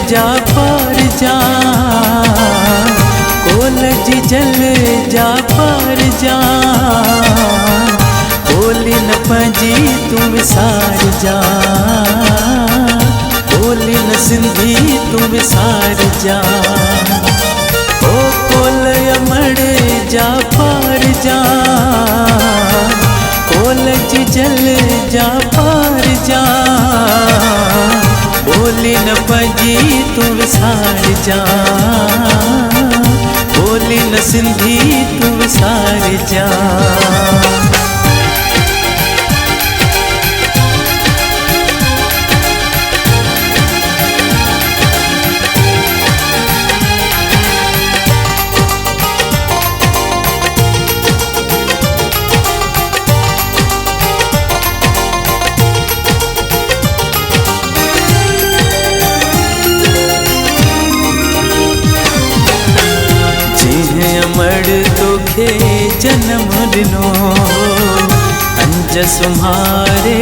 जा पार जा, कॉलेज जल जा पार जा, बोली न पंजी तू विसार जा, बोली न सिंधी तू विसार जा। ओ कोलय मड़ जा पार जा, कॉलेज जल जा पार जा, बोली न पंजी तू विसार जा, बोली न सिंधी तू विसार जा। अमड़ तोखे जन्म दिनो, अंज सुम्हारे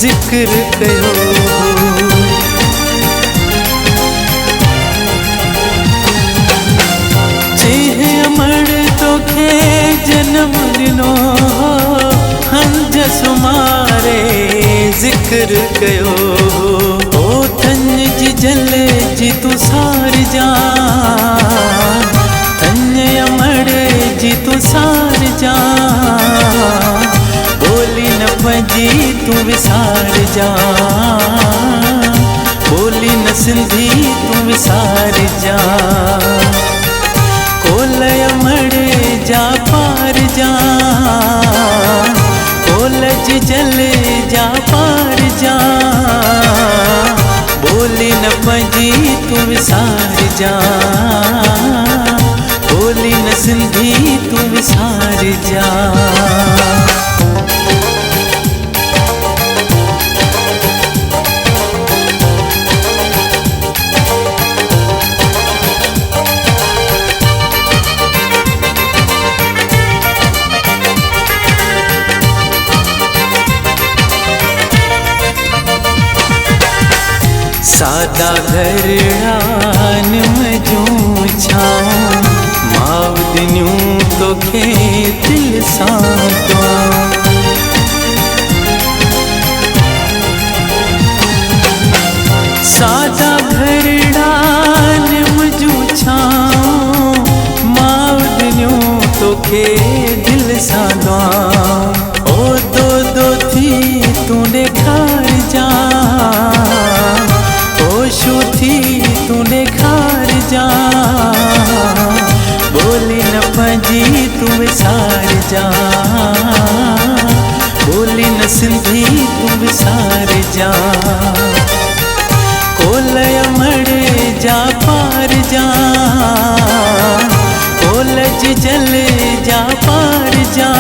जिक्र कयो। जेह अमड़ तोखे जन्म दिनो, अंज सुम्हारे जिक्र कयो। ओ थन जी जल जी तू सार जा, जी तू सार जा, बोली न पंजी तू विसार जा, बोली न सिंधी तू विसार जा। कोलय मड़ जा पार जा, कॉलेज जल जा पार जा, बोली न पंजी तू विसार जा, बोली न सिंधी तू विसार जा। सादा घर आन में जूं छाऊं, माव दिन्यूं तोखे दिल सां दुआऊं। सादा घर आन में जूं छाऊं, माव दिन्यूं तोखे दिल सां दुआऊं। ओ दो दो थी तू ॾेखार जा, थी तू ॾेखार जा, बोली न पंजी तू विसार जा, बोली न सिंधी तू विसार जा। कोलय मड़ जा पार जा, कॉलेज जल जा पार जा,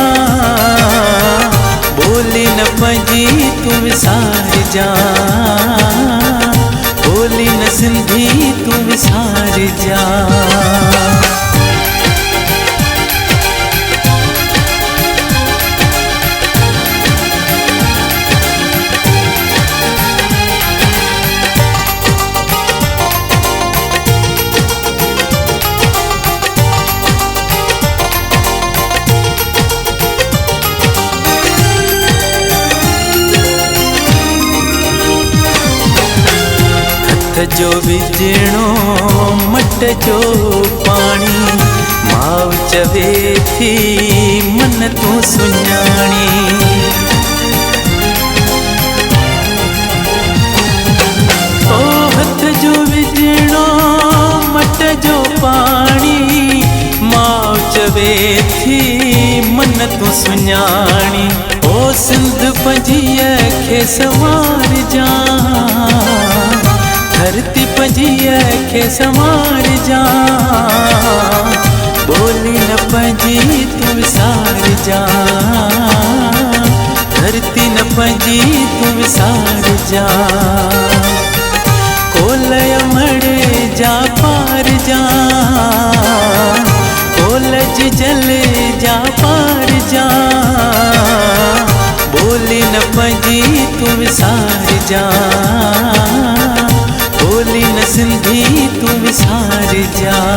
बोली न पंजी तू विसार जा, बोली न सिंधी तू विसार जा। जो विझणो मट जो पानी, माव चवे थी मन तू सुञाणी। ओ हथ जो विझणो मट जो पानी, माव चवे थी मन तू सुञाणी। ओ सिंध पंजीअ खे संवार जा, धरती पंजीअ खे संवार जा, बोली न पंजी तू विसार जा, धरती न पंजी तू विसार जा। कोलय मड़ जा पार जा, कॉलेज जल जा पार जा, बोली न पंजी तू विसार जा, बोली न सिंधी विसार जा।